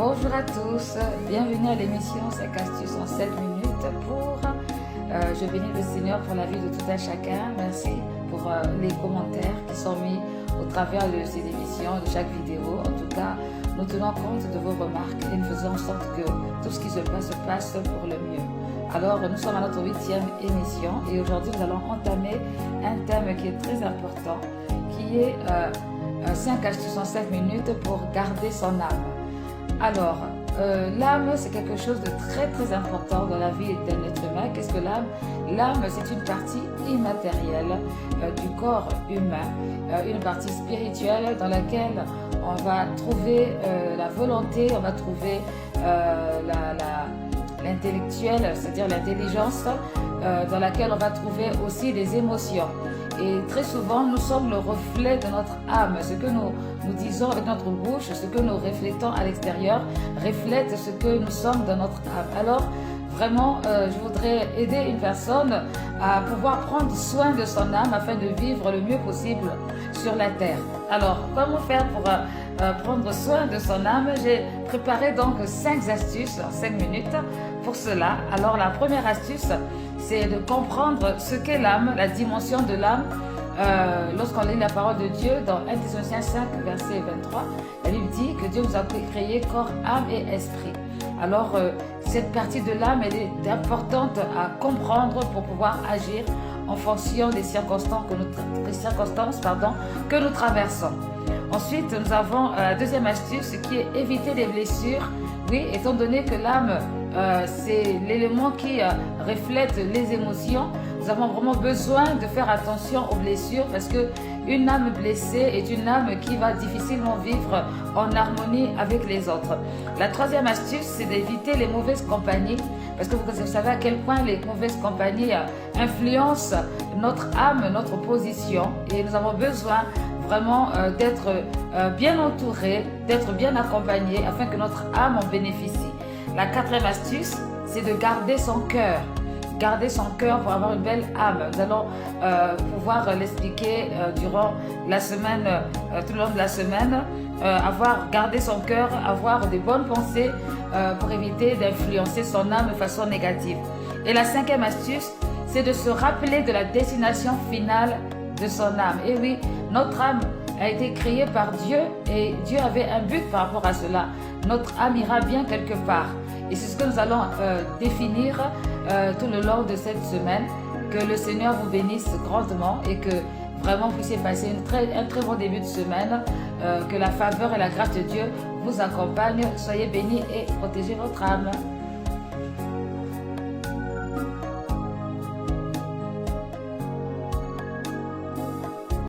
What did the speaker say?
Bonjour à tous, bienvenue à l'émission 5 astuces en 7 minutes pour je bénis le Seigneur pour la vie de tout un chacun. Merci pour les commentaires qui sont mis au travers de ces émissions, de chaque vidéo. En tout cas, nous tenons compte de vos remarques et nous faisons en sorte que tout ce qui se passe pour le mieux. Alors, nous sommes à notre 8e émission et aujourd'hui, nous allons entamer un thème qui est très important, qui est 5 astuces en 5 minutes pour garder son âme. Alors, l'âme, c'est quelque chose de très important dans la vie d'un être humain. Qu'est-ce que l'âme? L'âme, c'est une partie immatérielle du corps humain, une partie spirituelle dans laquelle on va trouver la volonté, on va trouver l'intellectuel, c'est-à-dire l'intelligence, dans laquelle on va trouver aussi les émotions. Et très souvent, nous sommes le reflet de notre âme. Ce que nous disons avec notre bouche, ce que nous reflétons à l'extérieur, reflète ce que nous sommes dans notre âme. Alors, vraiment, je voudrais aider une personne à pouvoir prendre soin de son âme afin de vivre le mieux possible sur la terre. Alors, comment faire pour prendre soin de son âme? J'ai préparé donc 5 astuces en 5 minutes pour cela. Alors, la première astuce, c'est de comprendre ce qu'est l'âme, la dimension de l'âme. Lorsqu'on lit la parole de Dieu dans 1 Thessaloniciens 5, verset 23, la Bible dit que Dieu nous a créé corps, âme et esprit. Alors, cette partie de l'âme, elle est importante à comprendre pour pouvoir agir en fonction des circonstances que nous traversons. Ensuite, nous avons la deuxième astuce qui est éviter les blessures. Oui, étant donné que l'âme, c'est l'élément qui reflète les émotions, nous avons vraiment besoin de faire attention aux blessures parce qu'une âme blessée est une âme qui va difficilement vivre en harmonie avec les autres. La troisième astuce, c'est d'éviter les mauvaises compagnies parce que vous savez à quel point les mauvaises compagnies influencent notre âme, notre position, et nous avons besoin vraiment d'être bien entouré, d'être bien accompagné afin que notre âme en bénéficie. La quatrième astuce, c'est de garder son cœur. Garder son cœur pour avoir une belle âme. Nous allons pouvoir l'expliquer durant la semaine, tout le long de la semaine. Garder son cœur, avoir des bonnes pensées pour éviter d'influencer son âme de façon négative. Et la cinquième astuce, c'est de se rappeler de la destination finale de son âme. Et oui, notre âme a été créée par Dieu et Dieu avait un but par rapport à cela. Notre âme ira bien quelque part. Et c'est ce que nous allons définir tout le long de cette semaine. Que le Seigneur vous bénisse grandement et que vraiment vous puissiez passer un très bon début de semaine. Que la faveur et la grâce de Dieu vous accompagnent. Soyez bénis et protégez votre âme.